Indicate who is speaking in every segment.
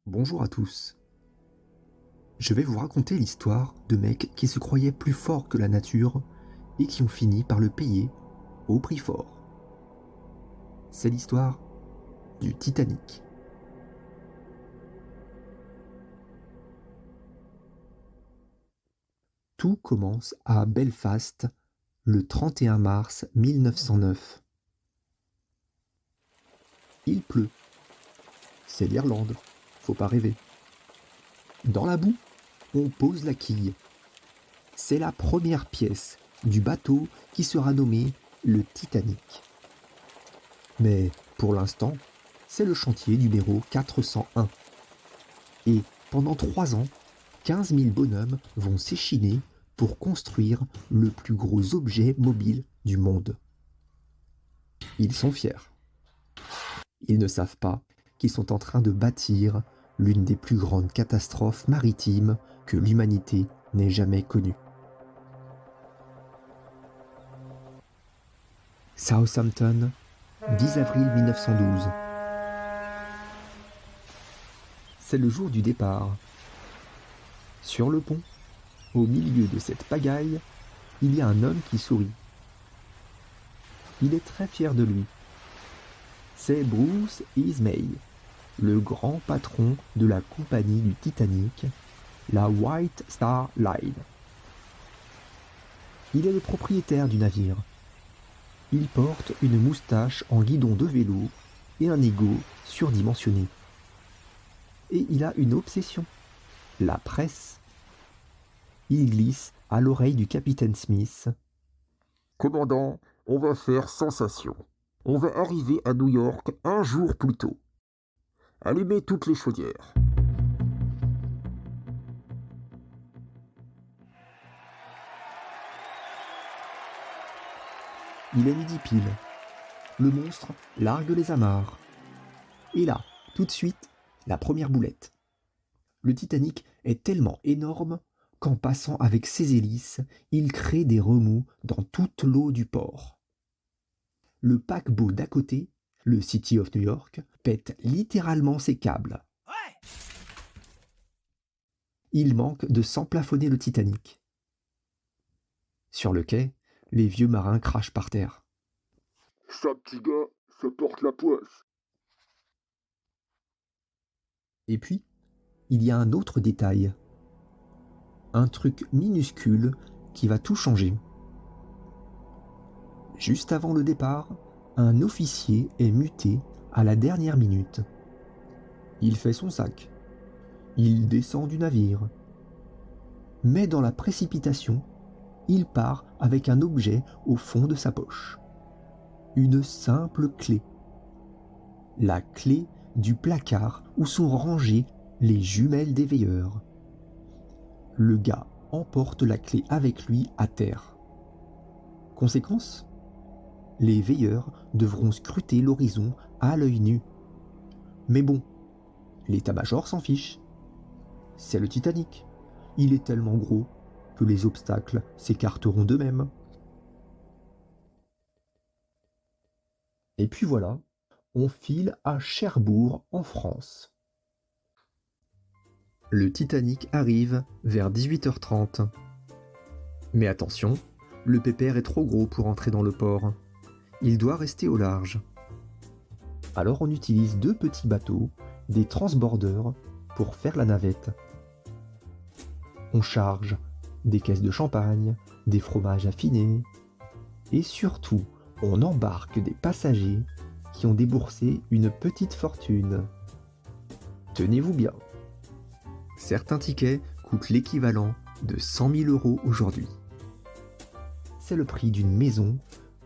Speaker 1: Bonjour à tous. Je vais vous raconter l'histoire de mecs qui se croyaient plus forts que la nature et qui ont fini par le payer au prix fort. C'est l'histoire du Titanic. Tout commence à Belfast le 31 mars 1909. Il pleut. C'est l'Irlande, faut pas rêver. Dans la boue, on pose la quille. C'est la première pièce du bateau qui sera nommé le Titanic. Mais pour l'instant, c'est le chantier numéro 401. Et pendant 3 ans, 15 000 bonhommes vont s'échiner pour construire le plus gros objet mobile du monde. Ils sont fiers. Ils ne savent pas qu'ils sont en train de bâtir l'une des plus grandes catastrophes maritimes que l'humanité n'ait jamais connue. Southampton, 10 avril 1912. C'est le jour du départ. Sur le pont, au milieu de cette pagaille, il y a un homme qui sourit. Il est très fier de lui. C'est Bruce Ismay, le grand patron de la compagnie du Titanic, la White Star Line. Il est le propriétaire du navire. Il porte une moustache en guidon de vélo et un ego surdimensionné. Et il a une obsession, la presse. Il glisse à l'oreille du capitaine Smith.
Speaker 2: Commandant, on va faire sensation. On va arriver à New York un jour plus tôt. Allumez toutes les chaudières.
Speaker 1: Il est midi pile. Le monstre largue les amarres. Et là, tout de suite, la première boulette. Le Titanic est tellement énorme qu'en passant avec ses hélices, il crée des remous dans toute l'eau du port. Le paquebot d'à côté, le City of New York, pète littéralement ses câbles. Il manque de s'emplafonner le Titanic. Sur le quai, les vieux marins crachent par terre.
Speaker 2: Ça, petit gars, ça porte la poisse.
Speaker 1: Et puis, il y a un autre détail. Un truc minuscule qui va tout changer. Juste avant le départ, un officier est muté à la dernière minute. Il fait son sac. Il descend du navire. Mais dans la précipitation, il part avec un objet au fond de sa poche. Une simple clé. La clé du placard où sont rangées les jumelles des veilleurs. Le gars emporte la clé avec lui à terre. Conséquence ? Les veilleurs devront scruter l'horizon à l'œil nu. Mais bon, l'état-major s'en fiche. C'est le Titanic. Il est tellement gros que les obstacles s'écarteront d'eux-mêmes. Et puis voilà, on file à Cherbourg en France. Le Titanic arrive vers 18h30. Mais attention, le pépère est trop gros pour entrer dans le port. Il doit rester au large. Alors on utilise 2 petits bateaux, des transbordeurs, pour faire la navette. On charge des caisses de champagne, des fromages affinés, et surtout, on embarque des passagers qui ont déboursé une petite fortune. Tenez-vous bien. Certains tickets coûtent l'équivalent de 100 000 € aujourd'hui. C'est le prix d'une maison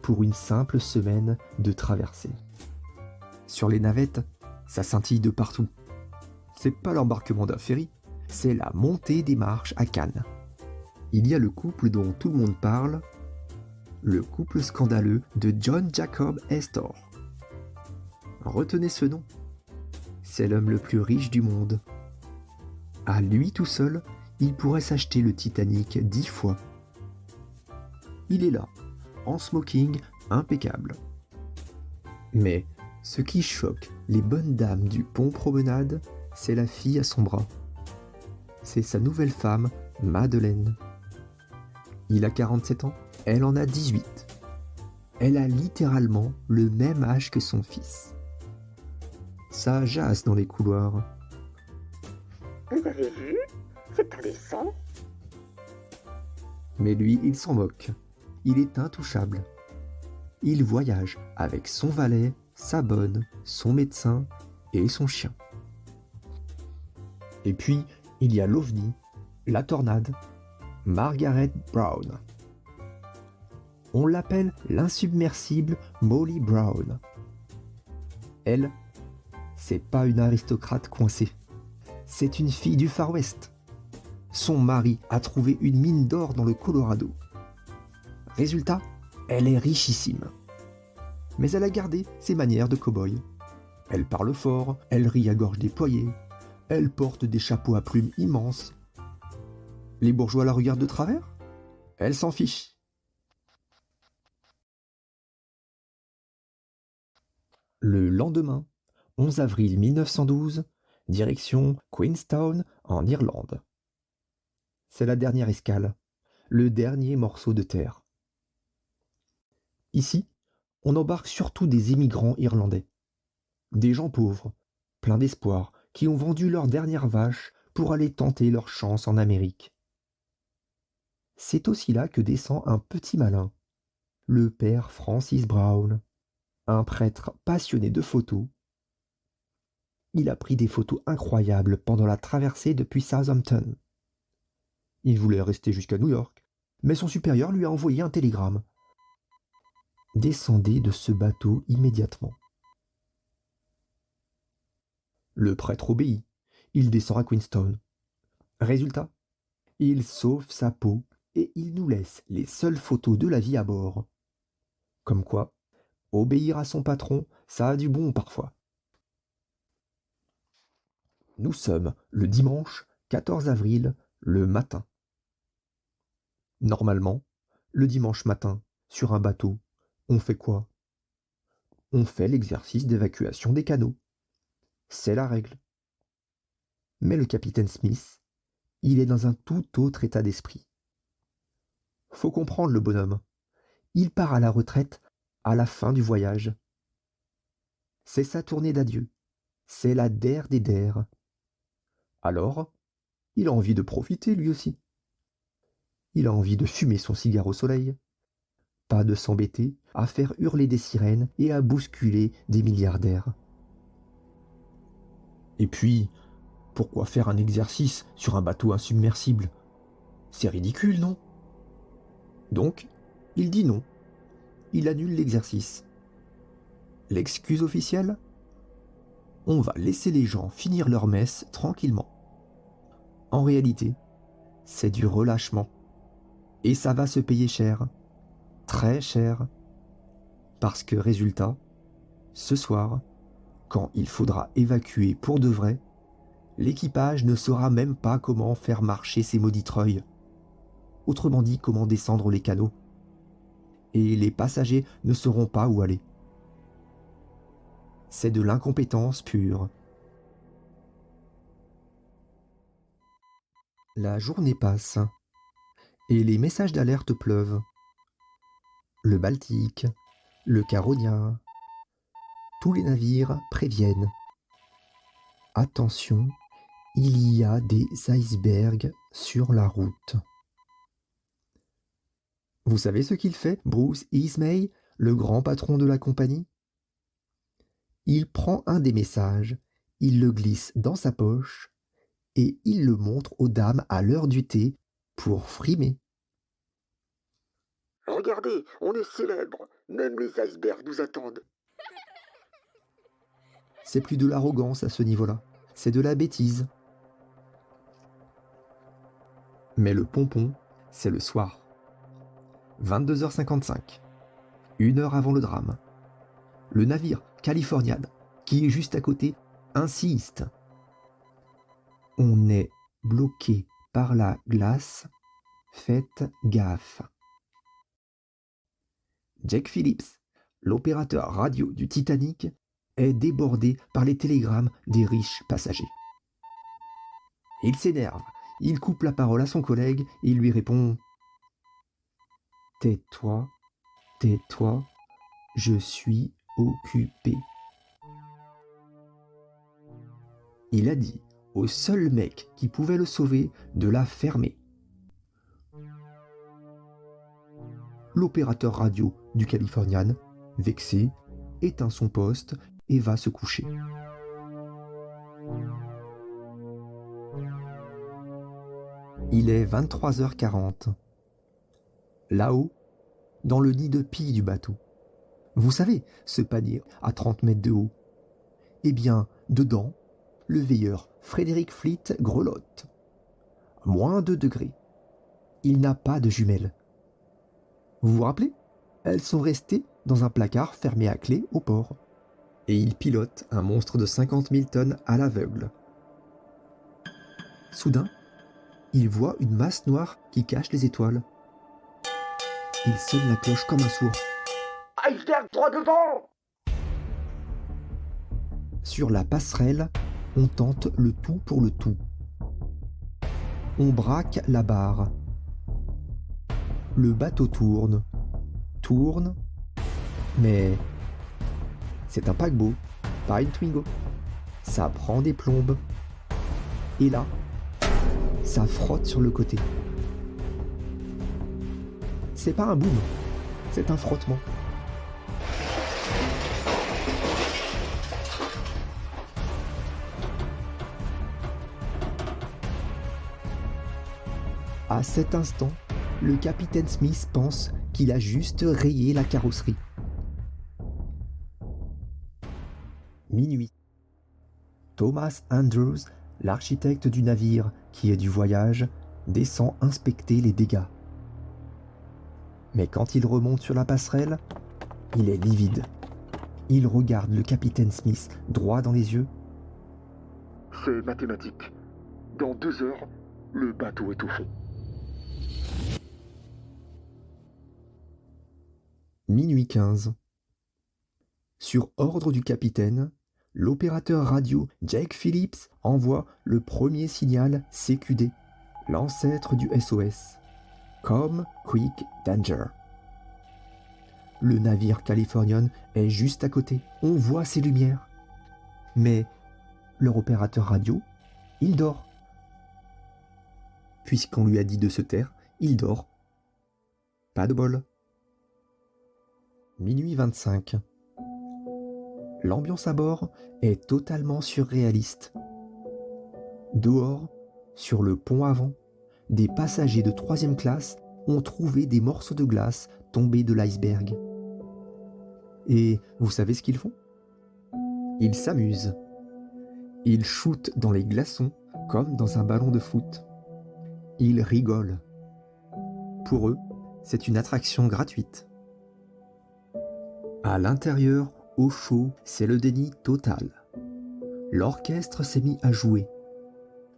Speaker 1: pour une simple semaine de traversée. Sur les navettes, ça scintille de partout. C'est pas l'embarquement d'un ferry, c'est la montée des marches à Cannes. Il y a le couple dont tout le monde parle, le couple scandaleux de John Jacob Astor. Retenez ce nom, c'est l'homme le plus riche du monde. À lui tout seul, il pourrait s'acheter le Titanic 10 fois. Il est là, en smoking impeccable. Mais ce qui choque les bonnes dames du pont promenade, c'est la fille à son bras. C'est sa nouvelle femme, Madeleine. Il a 47 ans, elle en a 18. Elle a littéralement le même âge que son fils. Ça jase dans les couloirs.
Speaker 3: Vous avez vu? C'est indécent.
Speaker 1: Mais lui, il s'en moque. Il est intouchable. Il voyage avec son valet, sa bonne, son médecin et son chien. Et puis, il y a l'OVNI, la tornade, Margaret Brown. On l'appelle l'insubmersible Molly Brown. Elle, c'est pas une aristocrate coincée. C'est une fille du Far West. Son mari a trouvé une mine d'or dans le Colorado. Résultat, elle est richissime. Mais elle a gardé ses manières de cow-boy. Elle parle fort, elle rit à gorge déployée, elle porte des chapeaux à plumes immenses. Les bourgeois la regardent de travers? Elle s'en fiche. Le lendemain, 11 avril 1912, direction Queenstown en Irlande. C'est la dernière escale, le dernier morceau de terre. Ici, on embarque surtout des immigrants irlandais. Des gens pauvres, pleins d'espoir, qui ont vendu leur dernière vache pour aller tenter leur chance en Amérique. C'est aussi là que descend un petit malin, le père Francis Brown, un prêtre passionné de photos. Il a pris des photos incroyables pendant la traversée depuis Southampton. Il voulait rester jusqu'à New York, mais son supérieur lui a envoyé un télégramme. Descendez de ce bateau immédiatement. Le prêtre obéit. Il descend à Queenstown. Résultat, il sauve sa peau et il nous laisse les seules photos de la vie à bord. Comme quoi, obéir à son patron, ça a du bon parfois. Nous sommes le dimanche 14 avril, le matin. Normalement, le dimanche matin, sur un bateau, on fait quoi? On fait l'exercice d'évacuation des canots. C'est la règle. Mais le capitaine Smith, il est dans un tout autre état d'esprit. Faut comprendre le bonhomme. Il part à la retraite à la fin du voyage. C'est sa tournée d'adieu. C'est la der des der. Alors, il a envie de profiter lui aussi. Il a envie de fumer son cigare au soleil. Pas de s'embêter à faire hurler des sirènes et à bousculer des milliardaires. Et puis, pourquoi faire un exercice sur un bateau insubmersible? C'est ridicule, non? Donc, il dit non. Il annule l'exercice. L'excuse officielle? On va laisser les gens finir leur messe tranquillement. En réalité, c'est du relâchement. Et ça va se payer cher. Très cher. Parce que résultat, ce soir, quand il faudra évacuer pour de vrai, l'équipage ne saura même pas comment faire marcher ces maudits treuils. Autrement dit, comment descendre les canaux. Et les passagers ne sauront pas où aller. C'est de l'incompétence pure. La journée passe, et les messages d'alerte pleuvent. Le Baltique, le Caronia, tous les navires préviennent. Attention, il y a des icebergs sur la route. Vous savez ce qu'il fait, Bruce Ismay, le grand patron de la compagnie? Il prend un des messages, il le glisse dans sa poche et il le montre aux dames à l'heure du thé pour frimer.
Speaker 3: Regardez, on est célèbre. Même les icebergs nous attendent.
Speaker 1: C'est plus de l'arrogance à ce niveau-là, c'est de la bêtise. Mais le pompon, c'est le soir. 22h55, 1 heure avant le drame. Le navire Californian, qui est juste à côté, insiste. On est bloqué par la glace, faites gaffe. Jack Phillips, l'opérateur radio du Titanic, est débordé par les télégrammes des riches passagers. Il s'énerve, il coupe la parole à son collègue et il lui répond « Tais-toi, tais-toi, je suis occupé. » Il a dit au seul mec qui pouvait le sauver de la fermer. L'opérateur radio du Californian, vexé, éteint son poste et va se coucher. Il est 23h40. Là-haut, dans le nid de pie du bateau. Vous savez, ce panier à 30 mètres de haut. Eh bien, dedans, le veilleur Frédéric Fleet grelotte. Moins 2 degrés. Il n'a pas de jumelles. Vous vous rappelez? Elles sont restées dans un placard fermé à clé au port. Et il pilote un monstre de 50 000 tonnes à l'aveugle. Soudain, il voit une masse noire qui cache les étoiles. Il sonne la cloche comme un sourd.
Speaker 3: Iceberg droit devant!
Speaker 1: Sur la passerelle, on tente le tout pour le tout. On braque la barre. Le bateau tourne, mais c'est un paquebot, pas une Twingo. Ça prend des plombes. Et là, ça frotte sur le côté. C'est pas un boom, c'est un frottement. À cet instant, le capitaine Smith pense qu'il a juste rayé la carrosserie. Minuit. Thomas Andrews, l'architecte du navire qui est du voyage, descend inspecter les dégâts. Mais quand il remonte sur la passerelle, il est livide. Il regarde le capitaine Smith droit dans les yeux.
Speaker 3: C'est mathématique. Dans 2 heures, le bateau est au fond.
Speaker 1: Minuit 15. Sur ordre du capitaine, l'opérateur radio Jake Phillips envoie le premier signal CQD, l'ancêtre du SOS. Come Quick Danger. Le navire Californian est juste à côté. On voit ses lumières. Mais leur opérateur radio, il dort. Puisqu'on lui a dit de se taire, il dort. Pas de bol. Minuit 25. L'ambiance à bord est totalement surréaliste. Dehors, sur le pont avant, des passagers de 3e classe ont trouvé des morceaux de glace tombés de l'iceberg. Et vous savez ce qu'ils font? Ils s'amusent. Ils shootent dans les glaçons comme dans un ballon de foot. Ils rigolent. Pour eux, c'est une attraction gratuite. À l'intérieur, au chaud, c'est le déni total. L'orchestre s'est mis à jouer.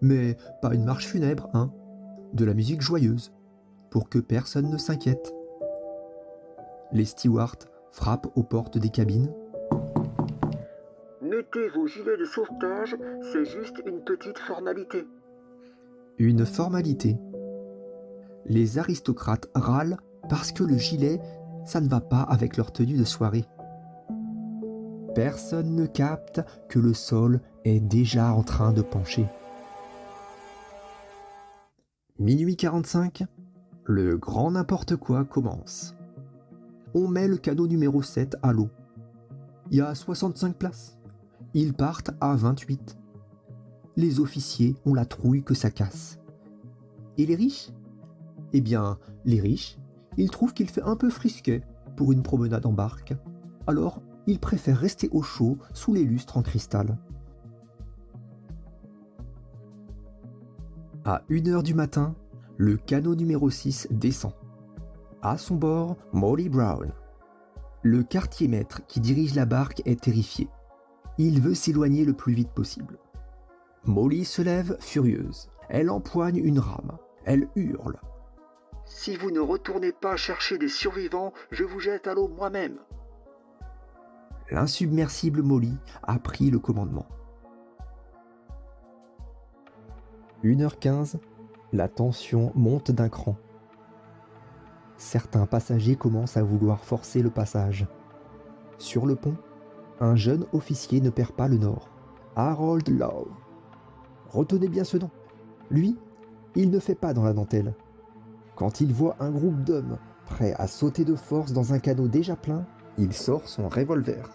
Speaker 1: Mais pas une marche funèbre, hein. De la musique joyeuse, pour que personne ne s'inquiète. Les stewards frappent aux portes des cabines.
Speaker 3: Mettez vos gilets de sauvetage, c'est juste une petite formalité.
Speaker 1: Une formalité. Les aristocrates râlent parce que le gilet, ça ne va pas avec leur tenue de soirée. Personne ne capte que le sol est déjà en train de pencher. Minuit 45, le grand n'importe quoi commence. On met le canot numéro 7 à l'eau. Il y a 65 places. Ils partent à 28. Les officiers ont la trouille que ça casse. Et les riches? Eh bien, les riches, ils trouvent qu'il fait un peu frisquet pour une promenade en barque. Alors, ils préfèrent rester au chaud sous les lustres en cristal. À 1h du matin, le canot numéro 6 descend. À son bord, Molly Brown. Le quartier-maître qui dirige la barque est terrifié. Il veut s'éloigner le plus vite possible. Molly se lève furieuse. Elle empoigne une rame. Elle hurle.
Speaker 3: « Si vous ne retournez pas chercher des survivants, je vous jette à l'eau moi-même. »
Speaker 1: L'insubmersible Molly a pris le commandement. 1h15, la tension monte d'un cran. Certains passagers commencent à vouloir forcer le passage. Sur le pont, un jeune officier ne perd pas le nord, Harold Lowe. Retenez bien ce nom. Lui, il ne fait pas dans la dentelle. Quand il voit un groupe d'hommes prêts à sauter de force dans un canot déjà plein, il sort son revolver.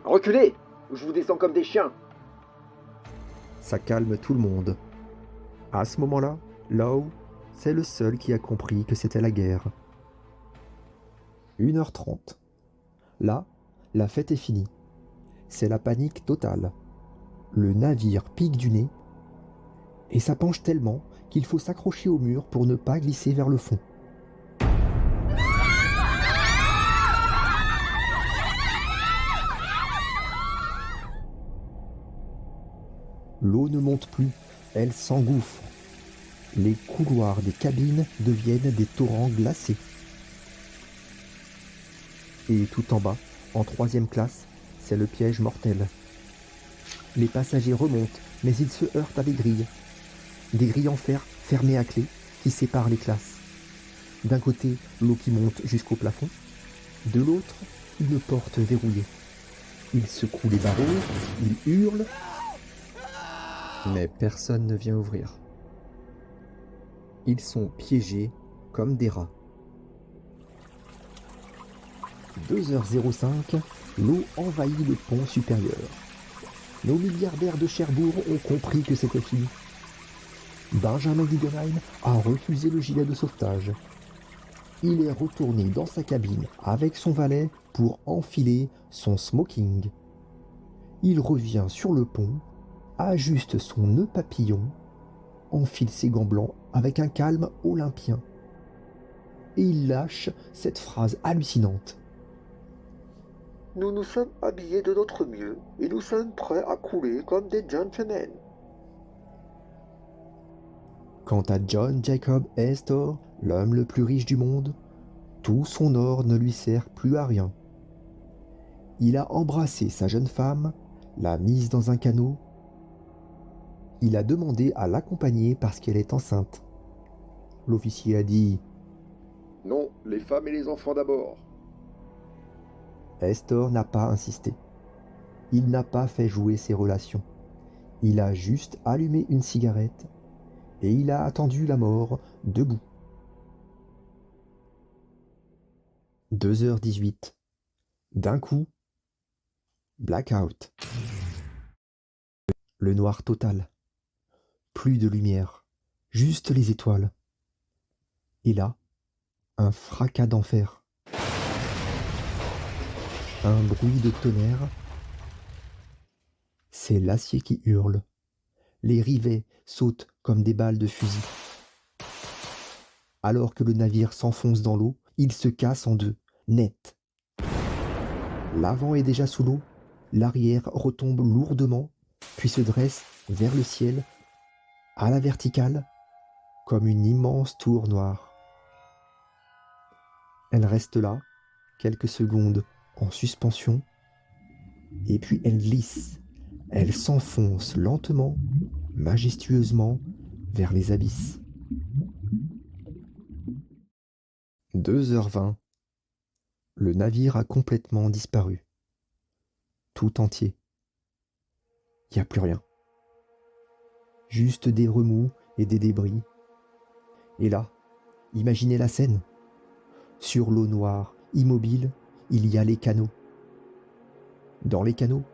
Speaker 4: Reculez, ou je vous descends comme des chiens.
Speaker 1: Ça calme tout le monde. À ce moment-là, Lowe, c'est le seul qui a compris que c'était la guerre. 1h30. Là, la fête est finie. C'est la panique totale. Le navire pique du nez et ça penche tellement qu'il faut s'accrocher au mur pour ne pas glisser vers le fond. L'eau ne monte plus, elle s'engouffre. Les couloirs des cabines deviennent des torrents glacés. Et tout en bas, en 3e classe, c'est le piège mortel. Les passagers remontent, mais ils se heurtent à des grilles. Des grilles en fer fermées à clé qui séparent les classes. D'un côté, l'eau qui monte jusqu'au plafond. De l'autre, une porte verrouillée. Ils secouent les barreaux, ils hurlent. Mais personne ne vient ouvrir. Ils sont piégés comme des rats. 2h05, l'eau envahit le pont supérieur. Nos milliardaires de Cherbourg ont compris que c'était fini. Benjamin Guggenheim a refusé le gilet de sauvetage. Il est retourné dans sa cabine avec son valet pour enfiler son smoking. Il revient sur le pont, ajuste son nœud papillon, enfile ses gants blancs avec un calme olympien. Et il lâche cette phrase hallucinante.
Speaker 3: Nous nous sommes habillés de notre mieux et nous sommes prêts à couler comme des gentlemen.
Speaker 1: Quant à John Jacob Astor, l'homme le plus riche du monde, tout son or ne lui sert plus à rien. Il a embrassé sa jeune femme, l'a mise dans un canot. Il a demandé à l'accompagner parce qu'elle est enceinte. L'officier a dit
Speaker 3: « Non, les femmes et les enfants d'abord. »
Speaker 1: Astor n'a pas insisté. Il n'a pas fait jouer ses relations. Il a juste allumé une cigarette et il a attendu la mort debout. 2h18. D'un coup, blackout. Le noir total. Plus de lumière, juste les étoiles. Et là, un fracas d'enfer. Un bruit de tonnerre. C'est l'acier qui hurle. Les rivets sautent comme des balles de fusil. Alors que le navire s'enfonce dans l'eau, il se casse en deux, net. L'avant est déjà sous l'eau, l'arrière retombe lourdement, puis se dresse vers le ciel, à la verticale, comme une immense tour noire. Elle reste là, quelques secondes en suspension, et puis elle glisse, elle s'enfonce lentement, majestueusement, vers les abysses. 2h20. Le navire a complètement disparu. Tout entier. Il n'y a plus rien. Juste des remous et des débris. Et là, imaginez la scène. Sur l'eau noire, immobile, il y a les canots. Dans les canots,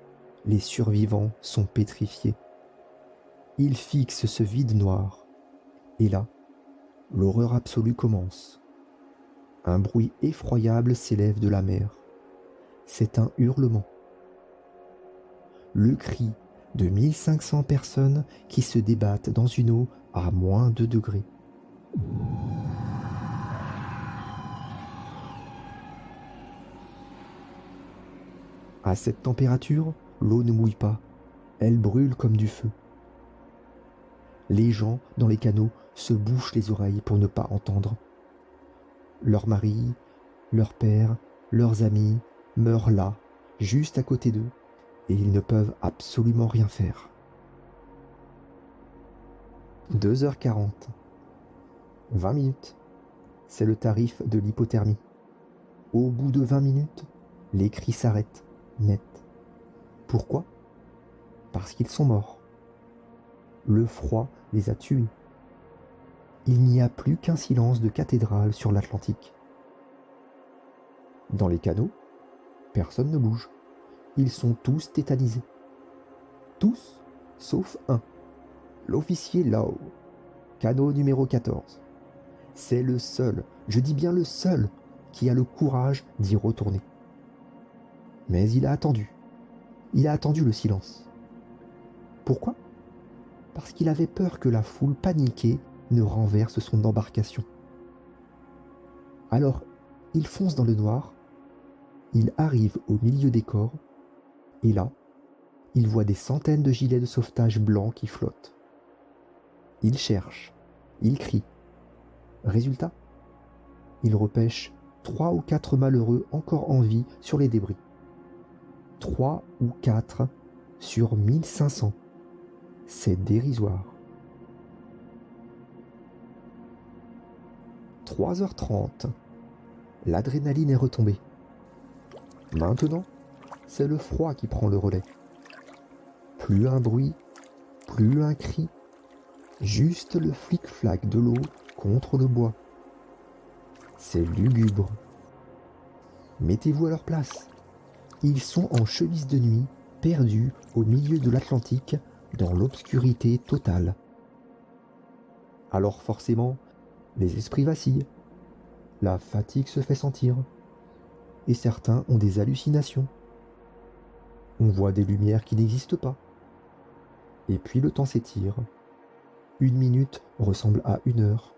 Speaker 1: les survivants sont pétrifiés. Ils fixent ce vide noir. Et là, l'horreur absolue commence. Un bruit effroyable s'élève de la mer. C'est un hurlement. Le cri de 1500 personnes qui se débattent dans une eau à moins 2 degrés. À cette température, l'eau ne mouille pas, elle brûle comme du feu. Les gens dans les canots se bouchent les oreilles pour ne pas entendre. Leurs maris, leurs pères, leurs amis meurent là, juste à côté d'eux, et ils ne peuvent absolument rien faire. 2h40. 20 minutes. C'est le tarif de l'hypothermie. Au bout de 20 minutes, les cris s'arrêtent, net. Pourquoi ? Parce qu'ils sont morts. Le froid les a tués. Il n'y a plus qu'un silence de cathédrale sur l'Atlantique. Dans les canaux, personne ne bouge. Ils sont tous tétanisés. Tous, sauf un. L'officier Lau, canot numéro 14. C'est le seul, je dis bien le seul, qui a le courage d'y retourner. Mais il a attendu. Il a attendu le silence. Pourquoi ? Parce qu'il avait peur que la foule paniquée ne renverse son embarcation. Alors, il fonce dans le noir, il arrive au milieu des corps, et là, il voit des centaines de gilets de sauvetage blancs qui flottent. Il cherche, il crie. Résultat, il repêche 3 ou 4 malheureux encore en vie sur les débris. 3 ou 4 sur 1500. C'est dérisoire. 3h30. L'adrénaline est retombée. Maintenant, c'est le froid qui prend le relais. Plus un bruit, plus un cri, juste le flic-flac de l'eau contre le bois. C'est lugubre. Mettez-vous à leur place. Ils sont en chemise de nuit, perdus au milieu de l'Atlantique, dans l'obscurité totale. Alors forcément, les esprits vacillent. La fatigue se fait sentir. Et certains ont des hallucinations. On voit des lumières qui n'existent pas. Et puis le temps s'étire. 1 minute ressemble à 1 heure.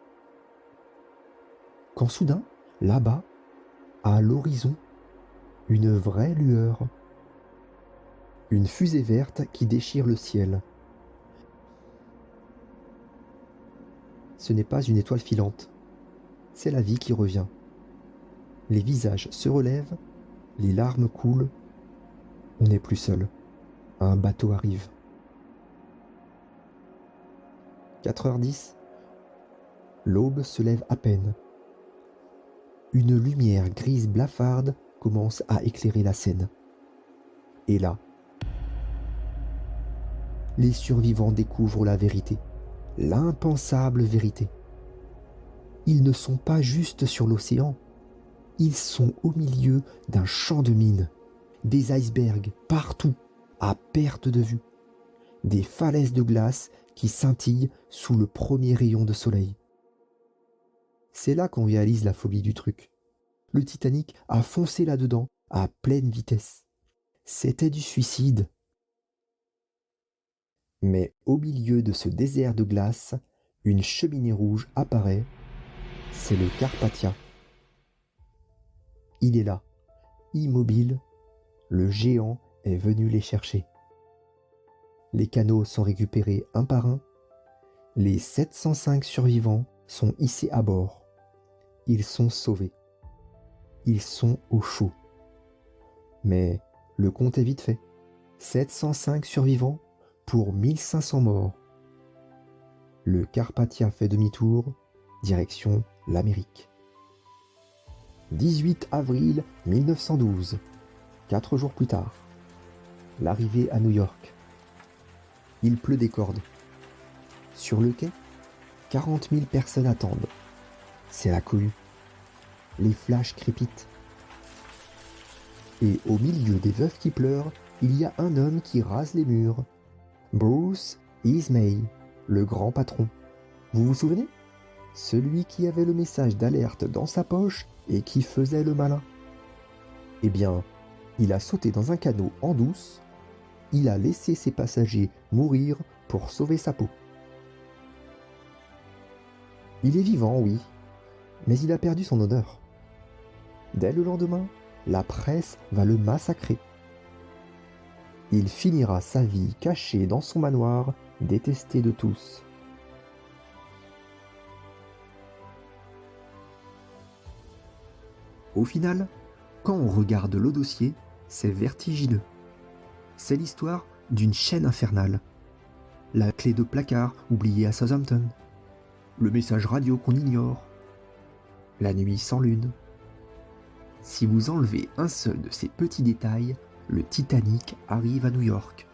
Speaker 1: Quand soudain, là-bas, à l'horizon, une vraie lueur. Une fusée verte qui déchire le ciel. Ce n'est pas une étoile filante, c'est la vie qui revient. Les visages se relèvent, les larmes coulent. On n'est plus seul. Un bateau arrive. 4h10. L'aube se lève à peine. Une lumière grise blafarde commence à éclairer la scène. Et là, les survivants découvrent la vérité, l'impensable vérité. Ils ne sont pas juste sur l'océan, ils sont au milieu d'un champ de mines, des icebergs partout, à perte de vue, des falaises de glace qui scintillent sous le premier rayon de soleil. C'est là qu'on réalise la folie du truc. Le Titanic a foncé là-dedans à pleine vitesse. C'était du suicide. Mais au milieu de ce désert de glace, une cheminée rouge apparaît. C'est le Carpathia. Il est là, immobile. Le géant est venu les chercher. Les canots sont récupérés un par un. Les 705 survivants sont hissés à bord. Ils sont sauvés. Ils sont au chaud. Mais le compte est vite fait. 705 survivants pour 1500 morts. Le Carpathia fait demi-tour, direction l'Amérique. 18 avril 1912, 4 jours plus tard. L'arrivée à New York. Il pleut des cordes. Sur le quai, 40 000 personnes attendent. C'est la cohue. Les flashs crépitent. Et au milieu des veuves qui pleurent, il y a un homme qui rase les murs. Bruce Ismay, le grand patron. Vous vous souvenez ? Celui qui avait le message d'alerte dans sa poche et qui faisait le malin. Eh bien, il a sauté dans un canot en douce. Il a laissé ses passagers mourir pour sauver sa peau. Il est vivant, oui, mais il a perdu son honneur. Dès le lendemain, la presse va le massacrer. Il finira sa vie caché dans son manoir, détesté de tous. Au final, quand on regarde le dossier, c'est vertigineux. C'est l'histoire d'une chaîne infernale. la clé de placard oubliée à Southampton, le message radio qu'on ignore, la nuit sans lune. Si vous enlevez un seul de ces petits détails, le Titanic arrive à New York.